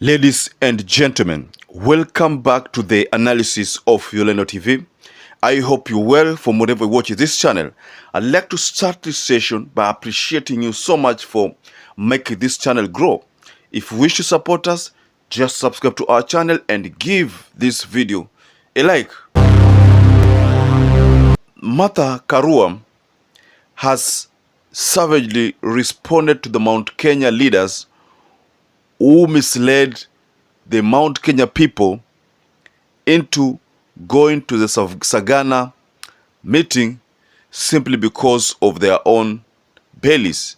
Ladies and gentlemen, welcome back to the analysis of YOLENO TV. I hope you're well from wherever you watch this channel. I'd like to start this session by appreciating you so much for making this channel grow. If you wish to support us, just subscribe to our channel and give this video a like. Martha Karua has savagely responded to the Mount Kenya leaders who misled the Mount Kenya people into going to the Sagana meeting simply because of their own bellies.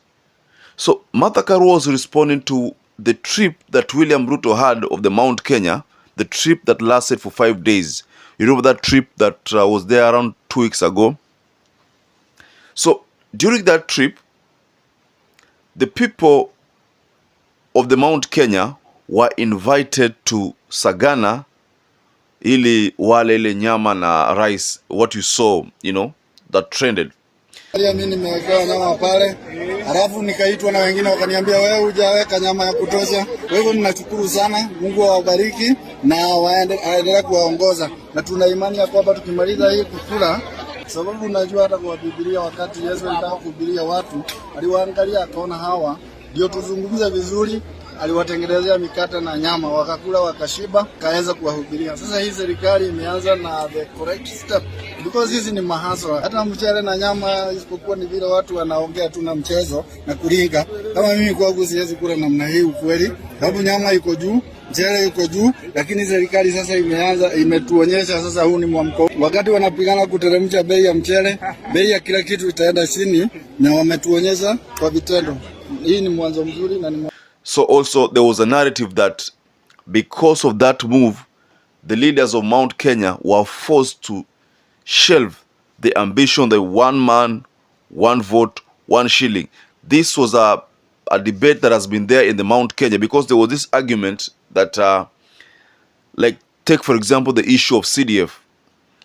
So Martha Karua was responding to the trip that William Ruto had of the Mount Kenya, the trip that lasted for 5 days. You remember that trip that was there around 2 weeks ago? So during that trip, the people of the Mount Kenya were invited to Sagana ili wale ile nyama na rice, what you saw, you know, that trended. Mimi nimewekewa nyama pale, halafu nikaitwa na wengine wakaniambia wewe hujaweka nyama ya kutosha. Kwa hivyo ninashukuru sana, Mungu awabariki na aendelee kuwaongoza. Na tuna imani ya kwamba tukimaliza hii kukula, sababu unajua hata kwa Biblia wakati Yesu alitaka kuhubiria watu, aliwaangalia akaona hawa ndio tuzungumze vizuri, aliwatengenezea mikate na nyama, wakakula wakashiba, kaanza kuwahubiria. Sasa hii serikali imeanza na the correct step because hizi ni mahaswa. Hata mchele na nyama isipokuwa ni vile watu wanaongea tu na mchezo na kuringa. Kama mimi kwangu siwezi kula namna hii ukweli. Sababu nyama iko juu, mchele iko juu, lakini serikali sasa imetuonyesha sasa huu ni mwamko. Wakati wanapigana kuteremsha bei ya mchele, bei ya kila kitu itaenda chini na wametuonyesha kwa vitendo. Hii ni mwanzo mzuri na ni So also there was a narrative that because of that move, the leaders of Mount Kenya were forced to shelve the ambition, the one man, one vote, one shilling. This was a debate that has been there in the Mount Kenya because there was this argument that, like, take for example the issue of CDF.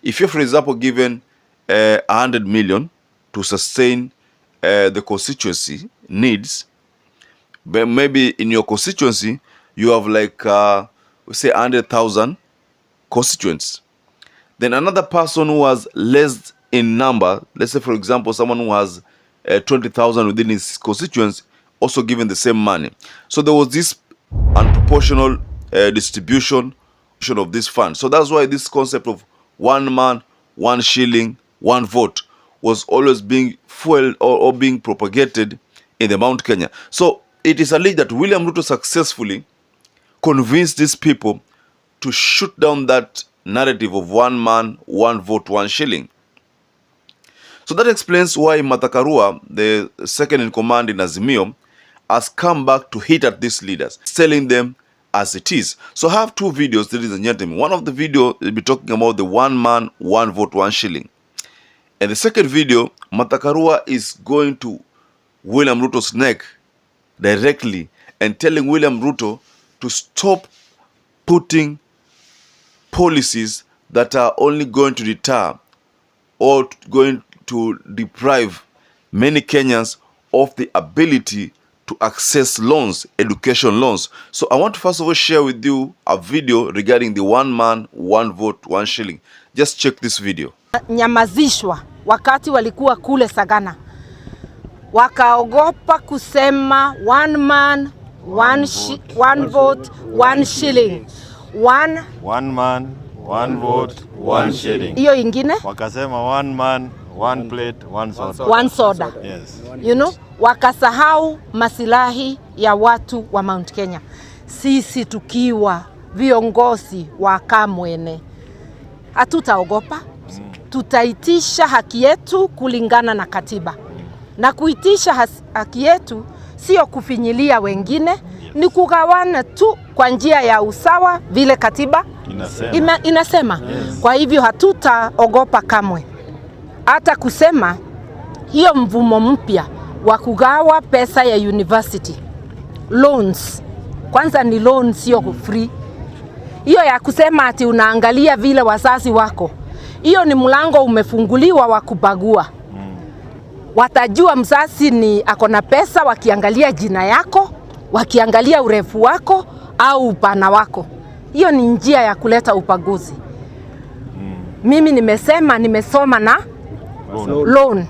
If you're, for example, given 100 million to sustain the constituency needs, but maybe in your constituency you have like say 100,000 constituents, then another person who has less in number, let's say for example someone who has 20,000 within his constituents, also given the same money. So there was this unproportional distribution of this fund. So that's why this concept of one man, one shilling, one vote was always being fueled or being propagated in the Mount Kenya. So it is alleged that William Ruto successfully convinced these people to shoot down that narrative of one man, one vote, one shilling. So that explains why Martha Karua, the second in command in Azimio, has come back to hit at these leaders, telling them as it is. So I have two videos, ladies and gentlemen. One of the video will be talking about the one man, one vote, one shilling. And the second video, Martha Karua is going to William Ruto's neck directly and telling William Ruto to stop putting policies that are only going to deter or going to deprive many Kenyans of the ability to access loans, education loans. So I want to first of all share with you a video regarding the one man, one vote, one shilling. Just check this video. Nyamazishwa wakati walikuwa kule Sagana. Wakaogopa kusema one man, one vote, one shilling. One man, one vote, one shilling. Hiyo ingine? Wakasema one man, one plate, one soda. One soda. Yes. You know, wakasahau masilahi ya watu wa Mount Kenya. Sisi tukiwa viongozi wa kamwene, hatutaogopa. Tutaitisha haki yetu kulingana na katiba. Na kuitisha haki yetu sio kufinyilia wengine, ni kugawana tu kwa njia ya usawa vile katiba inasema. Yes. Kwa hivyo hatutaogopa kamwe. Hata kusema hiyo mvumo mpya wa kugawa pesa ya university loans, kwanza ni loan sio free. Hiyo ya kusema ati unaangalia vile wazazi wako, hiyo ni mlango umefunguliwa wa kubagua. Watajua mzazi ni akona pesa wakiangalia jina yako, wakiangalia urefu wako, au upana wako. Hiyo ni njia ya kuleta upaguzi. Mimi nimesoma na loan.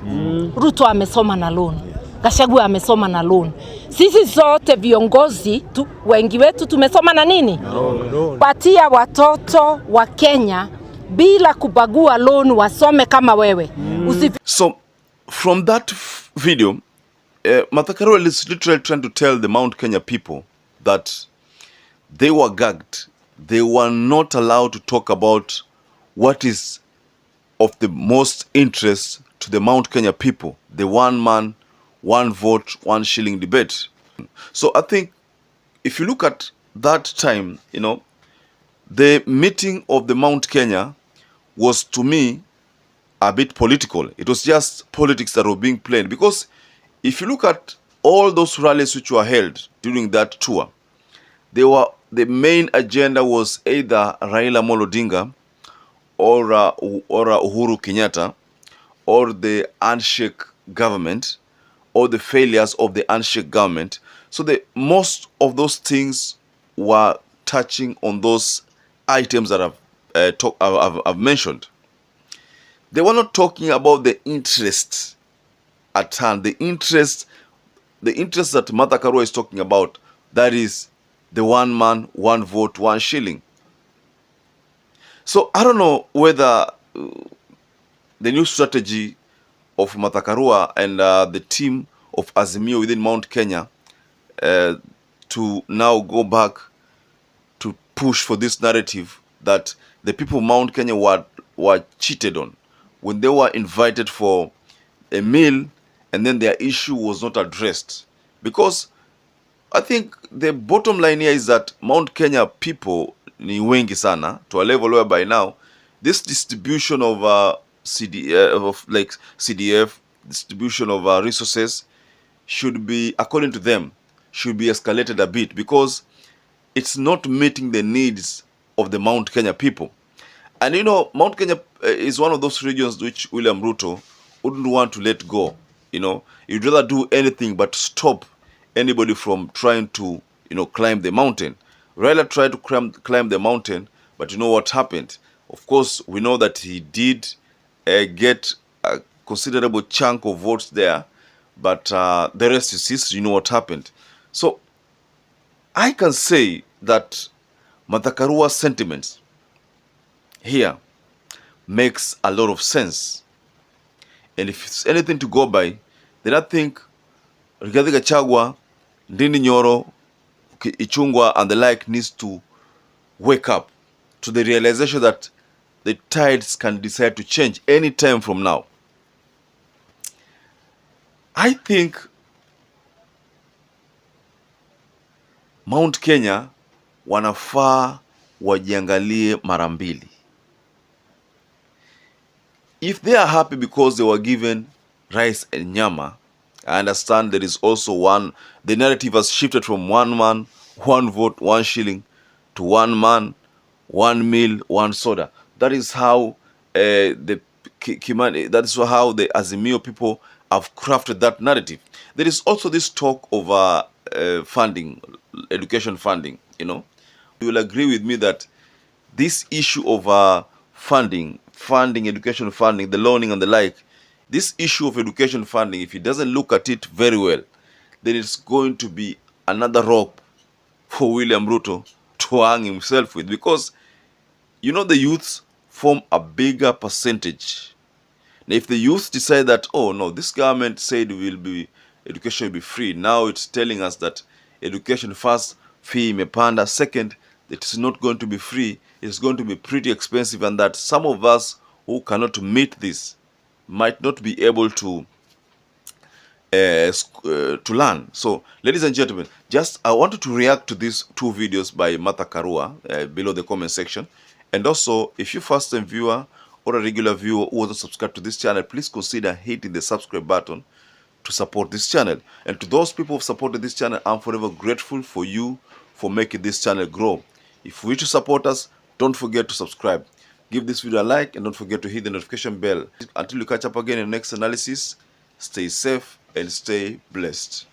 Ruto amesoma na loan. Gachagua amesoma na loan. Sisi sote viongozi wengi wetu tumesoma na nini? Loan. Patia watoto wa Kenya bila kubagua loan wasome kama wewe. So from that video, Martha Karua is literally trying to tell the Mount Kenya people that they were gagged. They were not allowed to talk about what is of the most interest to the Mount Kenya people, the one man, one vote, one shilling debate. So I think if you look at that time, you know, the meeting of the Mount Kenya was, to me, a bit political. It was just politics that were being played, because if you look at all those rallies which were held during that tour, the main agenda was either Raila Amolo Odinga or Uhuru Kenyatta, or the handshake government, or the failures of the handshake government. So most of those things were touching on those items that I've mentioned. They were not talking about the interest at hand, the interest that Martha Karua is talking about, that is the one man, one vote, one shilling. So I don't know whether the new strategy of Martha Karua and the team of Azimio within Mount Kenya to now go back to push for this narrative that the people of Mount Kenya were cheated on when they were invited for a meal and then their issue was not addressed. Because I think the bottom line here is that Mount Kenya people ni wengi sana to a level where by now this distribution of CDF, distribution of resources should be, according to them, should be escalated a bit, because it's not meeting the needs of the Mount Kenya people. And you know, Mount Kenya is one of those regions which William Ruto wouldn't want to let go. You know, he'd rather do anything but stop anybody from trying to, you know, climb the mountain. Raila tried to climb the mountain, but you know what happened? Of course, we know that he did get a considerable chunk of votes there, but the rest is history. You know what happened. So I can say that Martha Karua's sentiments here makes a lot of sense. And if it's anything to go by, then I think Rigathi Gachagua, Ndindi Nyoro, Ichungwa and the like needs to wake up to the realization that the tides can decide to change any time from now. I think Mount Kenya wanafaa wajiangalie mara mbili. If they are happy because they were given rice and nyama, I understand there is also the narrative has shifted from one man, one vote, one shilling to one man, one meal, one soda. That is how that is how the Azimio people have crafted that narrative. There is also this talk of funding, education funding. You know, you will agree with me that this issue of funding, education funding, the loaning and the like, this issue of education funding, if he doesn't look at it very well, then it's going to be another rope for William Ruto to hang himself with, because you know the youths form a bigger percentage. Now, if the youth decide that, oh no, this government said education will be free, now it's telling us that education first, fee imepanda, second, it is not going to be free, it's going to be pretty expensive, and that some of us who cannot meet this might not be able to learn. So, ladies and gentlemen, I wanted to react to these two videos by Martha Karua below the comment section. And also, if you're a first-time viewer or a regular viewer who wasn't subscribed to this channel, please consider hitting the subscribe button to support this channel. And to those people who have supported this channel, I'm forever grateful for you for making this channel grow. If you wish to support us, don't forget to subscribe. Give this video a like and don't forget to hit the notification bell. Until we catch up again in the next analysis, stay safe and stay blessed.